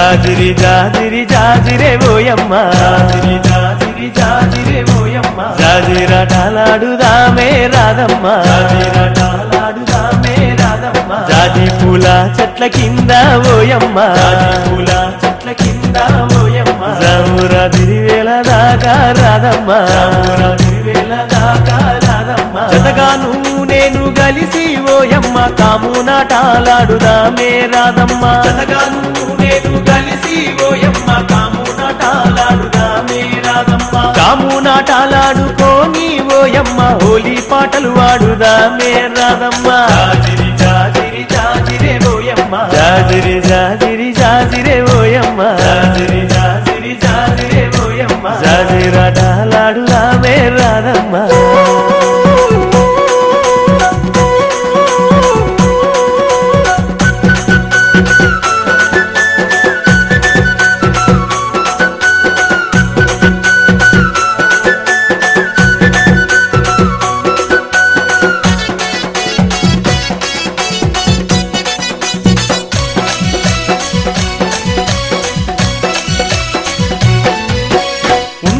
జాజిరి జాజిరి జాజిరే ఓయమ్మ జాజిరి జాజిరి జాజిరే ఓయమ్మ జాజిరాటలాడుదామే రాధమ్మ జాజిరాటలాడుదామే రాధమ్మ జాజి పూల చెట్ల కింద ఓయమ్మ జాజి పూల చెట్ల కింద ఓయమ్మ జామురా తిరివేళ దాకా రాధమ్మ జామురా తిరివేళ దాకా రాధమ్మ జతగాను నేను గలిసి ఓయమ్మ కాము నాటాలాడుదామే రాధమ్మ జతగాను నేను గలిసి ఓయమ్మ కాము నాటాలాడుదామే రాధమ్మ కాము నాటాలాడుకోని ఓయమ్మ హోలీ పాటలు వాడుదామే రాధమ్మ జాజిరి జాజిరి జాజిరే ఓయమ్మ జాజిరి జాజిరి జాజిరే ఓయమ్మ జాజిరి జాజిరి జాజిరే ఓయమ్మ జాజిరాటలాడుదామే రాధమ్మ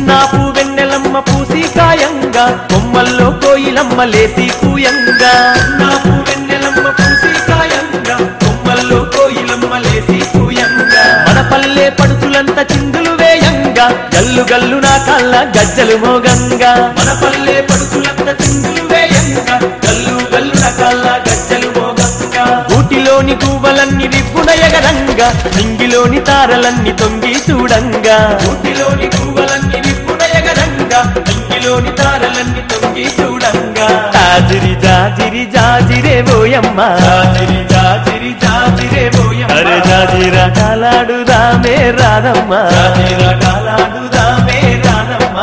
నాపు వెన్నెలమ్మ పూసి కాయంగా కొమ్మల్లో కోయిలమ్మ లేసి కూయంగా నాపు వెన్నెలమ్మ పూసి కాయంగా కొమ్మల్లో కోయిలమ్మ లేసి కూయంగా మన పల్లె పడుచులంత చిందులు వేయంగా గల్లు గల్లు నా కళ్ళ గజ్జలు మోగంగా మన పల్లె పడుచులంత చిందులు వేయంగా గల్లు గల్లు నా కళ్ళ గజ్జలు మోగంగా ఊటిలోని గువ్వలన్నీ విప్పున ఎగరంగా నింగిలోని తారలన్నీ తొంగి చూడంగా ఊటిలోని గువ్వలన్నీ నింగిలోని తారలన్నీ తొంగి చూడంగా జాజిరి జాజిరి జాజిరే ఓయమ్మ జాజిరి జాజిరి జాజిరే ఓయమ్మ అరే జాజిరాటలాడుదామే రాధమ్మ జాజిరాటలాడుదామే రాధమ్మ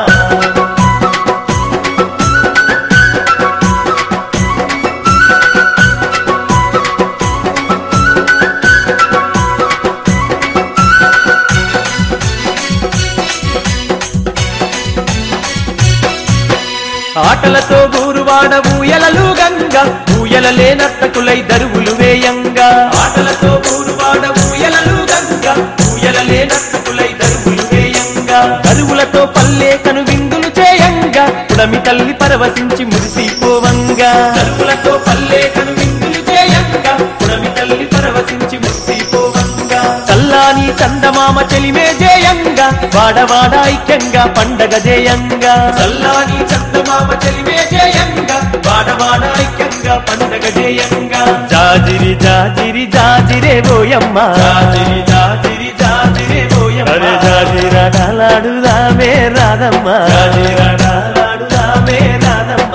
ఆటలతో గూరువాడ ఊయలలు గంగా ఊయలలే నర్తకులై దరువులు వేయంగా ఆటలతో గూరువాడ ఊయలలు గంగా ఊయలలే నర్తకులై దరువులు వేయంగా దరువులతో పల్లె కను విందులు చేయంగా పుడమి తల్లి పరవశించి మురిసిపోవంగా దరువులతో పల్లె కను విందులు చేయంగా పుడమి తల్లి పరవశించి మురిసిపోవంగా చల్లాని చందమామ చెలిమే జేయంగా వాడవాడ ఐక్యంగా పండగ జేయంగా చల్లాని చందమామ చెలిమే జేయంగా వాడవాడ ఐక్యంగా పండగ జేయంగా జాజిరి జాజిరి జాజిరే ఓయమ్మ జాజిరి జాజిరి జాజిరే ఓయమ్మ అరే జాజిరాటలాడుదామే రాధమ్మ జాజిరాటలాడుదామే రాధమ్మ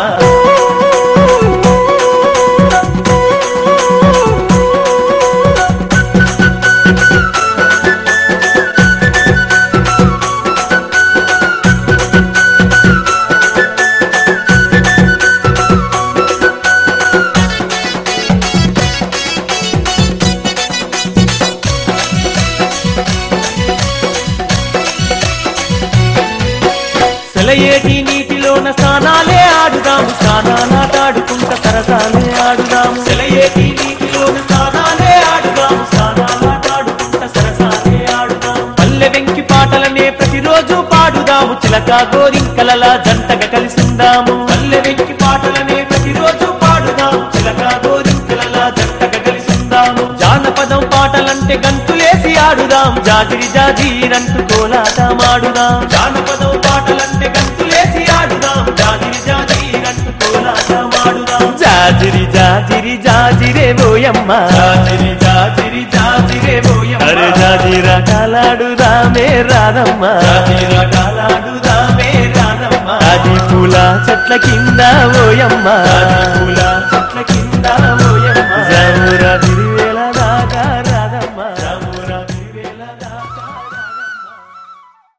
సెలయేటి నీటిలోన స్నానాలే ఆడుదాము స్నానాలాటాడుకుంట సరసాలే ఆడుదాము సెలయేటి నీటిలోన స్నానాలే ఆడుదాము స్నానాలాటాడుకుంట సరసాలే ఆడుదాము పల్లె వెంకి పాటలనే ప్రతిరోజు పాడుదాము చిలక గోరింకలలా జంటగా కలిసిందాము పల్లె వెంకి పాటలనే ప్రతిరోజు పాడుదాము చిలక గోరింకలలా జంటగా కలిసిందాము జానపదం పాటలంటే గంతులేసి ఆడుదాం జాజిరి జాజిరంటూ కోలాటమాడుదాం జానపదం పాటలంటే గంతులేసి ఆడుదాం జాజిరి జాజిరంటూ కోలాటమాడుదాం జాజిరి జాజిరి జాజిరే ఓయమ్మ జాజిరి జాజిరి జాజిరే ఓయమ్మ అరే జాజిరాటలాడుదామే రాధమ్మ జాజిరాటలాడుదామే రాధమ్మ జాజి పూల చెట్ల కింద ఓయమ్మ జాజి పూల చెట్ల కింద ఓయమ్మ జామురా తిరివేళ దాకా రాధమ్మ జామురా తిరివేళ దాకా